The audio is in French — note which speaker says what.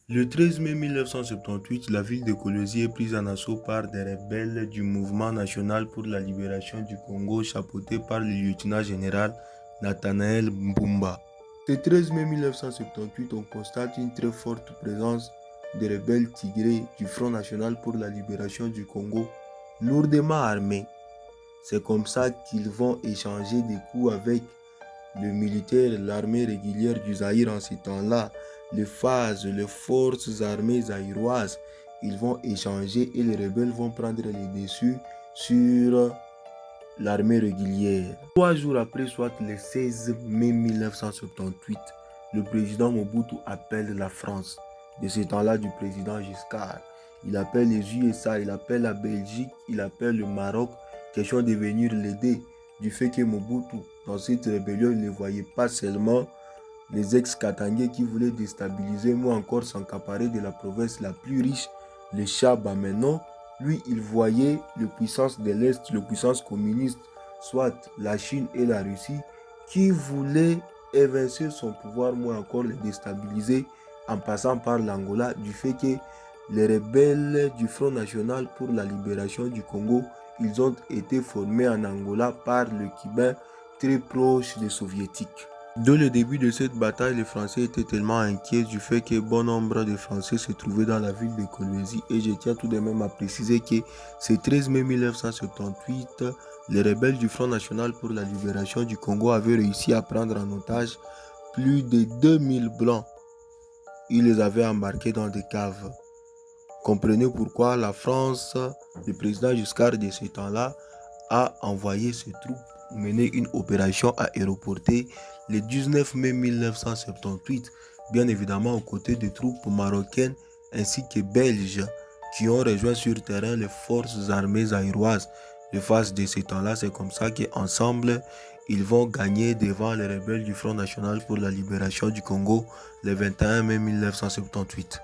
Speaker 1: Le 13 mai 1978, la ville de Kolwezi est prise en assaut par des rebelles du Mouvement national pour la libération du Congo, chapeauté par le lieutenant-général Nathanaël Mbumba. Ce 13 mai 1978, on constate une très forte présence des rebelles tigrés du Front national pour la libération du Congo, lourdement armés. C'est comme ça qu'ils vont échanger des coups avec le militaire, l'armée régulière du Zaïre en ces temps-là, les phases, les forces armées zaïroises. Ils vont échanger et les rebelles vont prendre les dessus sur l'armée régulière. 3 jours après, soit le 16 mai 1978, le président Mobutu appelle la France. De ce temps-là, du président Giscard. Il appelle les USA, il appelle la Belgique, il appelle le Maroc, question de venir l'aider. Du fait que Mobutu, dans cette rébellion, il ne voyait pas seulement les ex-Katangais qui voulaient déstabiliser, ou encore s'accaparer de la province la plus riche, le Chaba. Maintenant, lui, il voyait les puissances de l'Est, les puissances communistes, soit la Chine et la Russie, qui voulaient évincer son pouvoir, ou encore le déstabiliser en passant par l'Angola, du fait que les rebelles du Front national pour la libération du Congo, ils ont été formés en Angola par le Cubain très proche des Soviétiques. Dès le début de cette bataille, les Français étaient tellement inquiets du fait que bon nombre de Français se trouvaient dans la ville de Kolwezi. Et je tiens tout de même à préciser que ce 13 mai 1978, les rebelles du Front national pour la libération du Congo avaient réussi à prendre en otage plus de 2000 Blancs. Ils les avaient embarqués dans des caves. Comprenez pourquoi la France, le président Giscard de ce temps-là, a envoyé ses troupes mener une opération aéroportée le 19 mai 1978, bien évidemment aux côtés des troupes marocaines ainsi que belges qui ont rejoint sur terrain les forces armées zaïroises. De face de ce temps-là, c'est comme ça qu'ensemble, ils vont gagner devant les rebelles du Front national pour la libération du Congo le 21 mai 1978.